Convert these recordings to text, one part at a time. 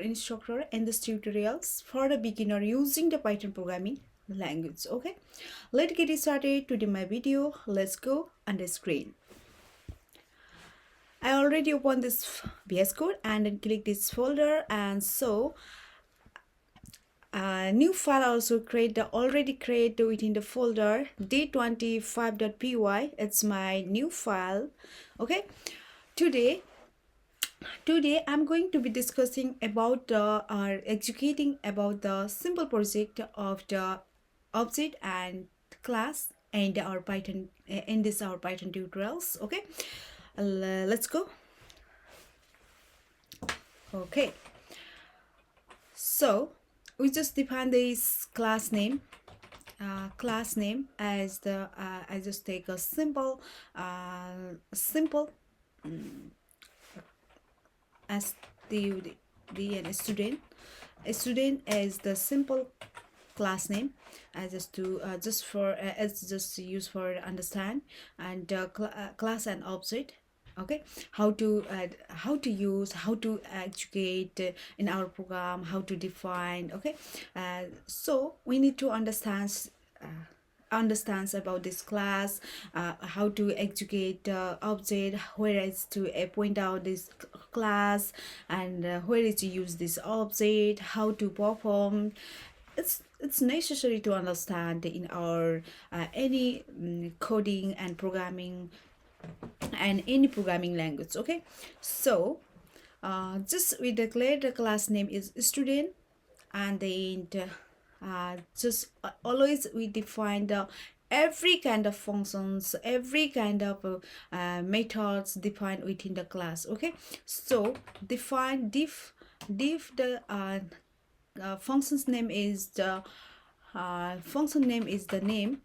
instructor in this tutorials for a beginner using the Python programming language. Okay, let's get started to my video. Let's go on the screen. I already opened this VS Code and then click this folder, and so new file also already created within the folder d25.py. It's my new file. Okay, today I'm going to be discussing about executing about the simple project of the object and class and our Python in this our Python tutorials. Okay, let's go. Okay, so we just define this class name as the I just take a simple as the student. A student is the simple class name. I just to it's just use for understand, and class and object. Okay, how to use, how to execute in our program, how to define. Okay, so we need to understands about this class, how to execute object, where is to point out this class, and where is to use this object, how to perform. It's necessary to understand in our any coding and programming and any programming language. Okay, so just we declare the class name is student, and then just always we define the every kind of functions, every kind of methods defined within the class. Okay, so define div the function's name is the function name is the name.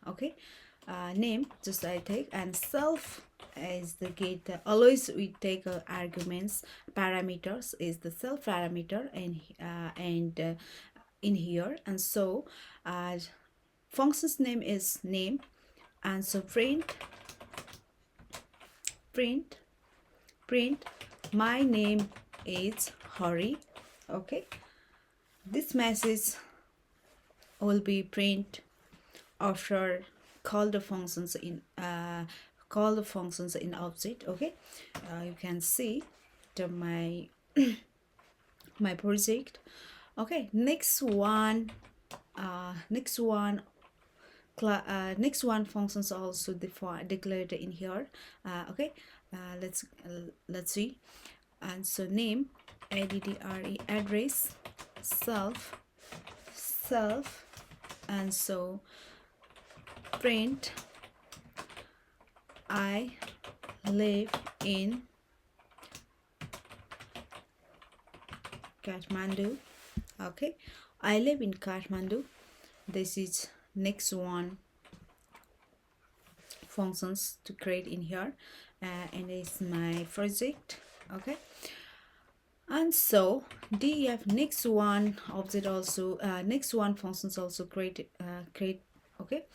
Okay, name just I take, and self is the get. Always we take arguments, parameters is the self parameter, and in here, and so function's name is name, and so print my name is Hari. Okay, this message will be print after call the functions in object. Okay, you can see the my my project. Okay, next one functions also declared in here. Okay, let's see. And so name, addre, address, self, and so print I live in Kathmandu. Okay, I live in Kathmandu. This is next one functions to create in here, and it's my project. Okay, and so def next one object also next one functions also create. Okay,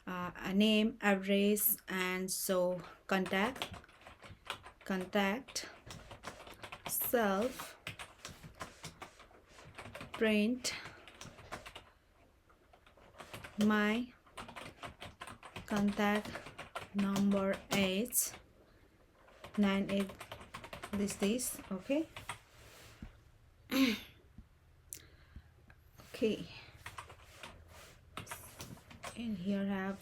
a name, address, and so contact, self, print my contact number is 98 this. Okay. Okay, and here have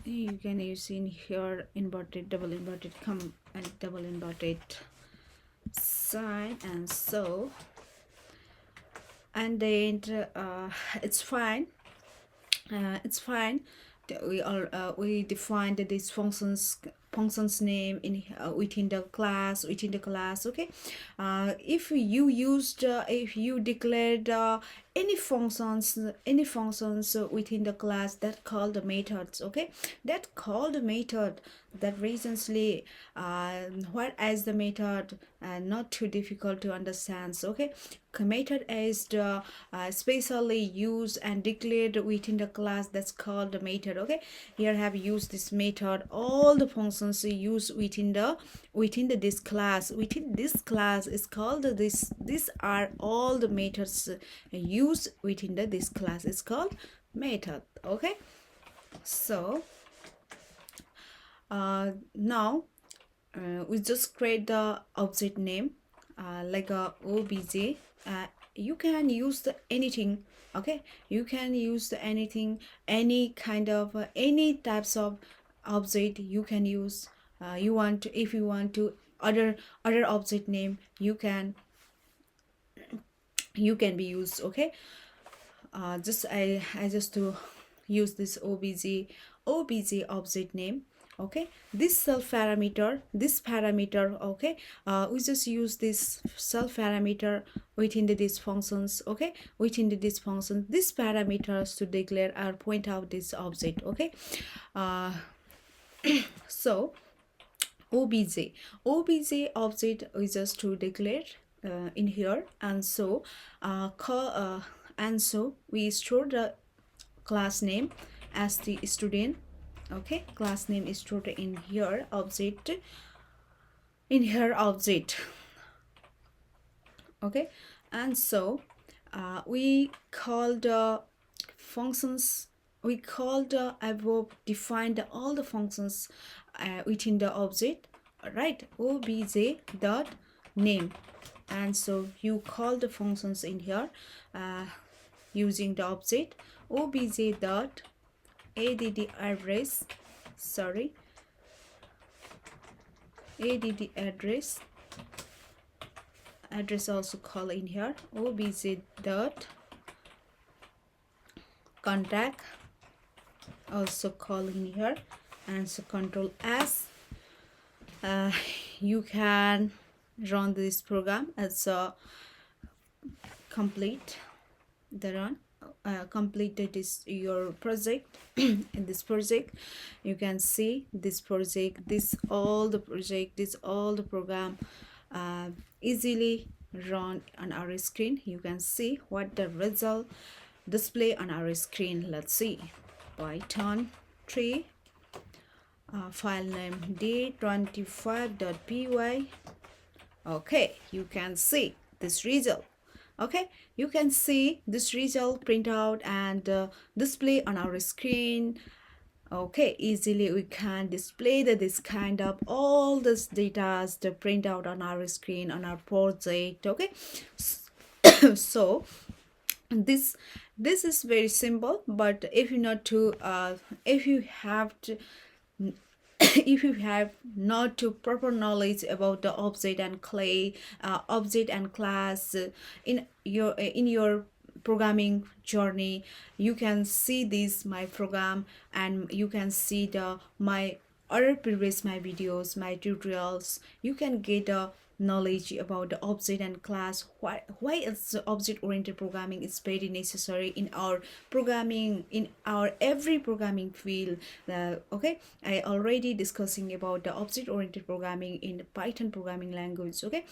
you can use in here inverted, double inverted comma, and double inverted sign, and so, and then it's fine. We defined this functions name in within the class. Okay, if you declared any functions within the class that called the methods. Okay, that called the method that recently what as the method not too difficult to understand. So, okay, method is the specially used and declared within the class that's called the method. Okay, here have used this method all the functions functions used within this class. Within this class is called this. These are all the methods used within this class. It's called method. Okay, so now we just create the object name like a obj. You can use the anything. Okay, you can use the anything, any kind of any types of object you can use. You want to, if you want to other object name, you can be used. Okay, just I just to use this obj object name. Okay, this self parameter, this parameter. Okay, we just use this self parameter within these functions. Okay, within this function, these parameters to declare or point out this object. Okay, uh, so obj object is just to declare in here, and so we store the class name as the student. Okay, class name is stored in here object, in here object. Okay, and so we call the functions, we call the above defined all the functions within the object, right? Obj dot name, and so you call the functions in here using the object obj dot add address, sorry, add address also call in here obj dot contact also call in here, and so control S. You can run this program as a complete the run completed is your project. In this project you can see this project, this all the project, this all the program easily run on our screen. You can see what the result display on our screen. Let's see, Python 3 file name d25.py. okay, you can see this result. Okay, you can see this result print out and display on our screen. Okay, easily we can display this kind of all this data to print out on our screen on our project. Okay, so this is very simple, but if you not to if you have to if you have not to proper knowledge about the object and object and class in your programming journey, you can see this my program, and you can see the my other previous my videos, my tutorials. You can get a knowledge about the object and class. Why is object oriented programming is very necessary in our programming, in our every programming field. Okay, I already discussing about the object oriented programming in the Python programming language. Okay,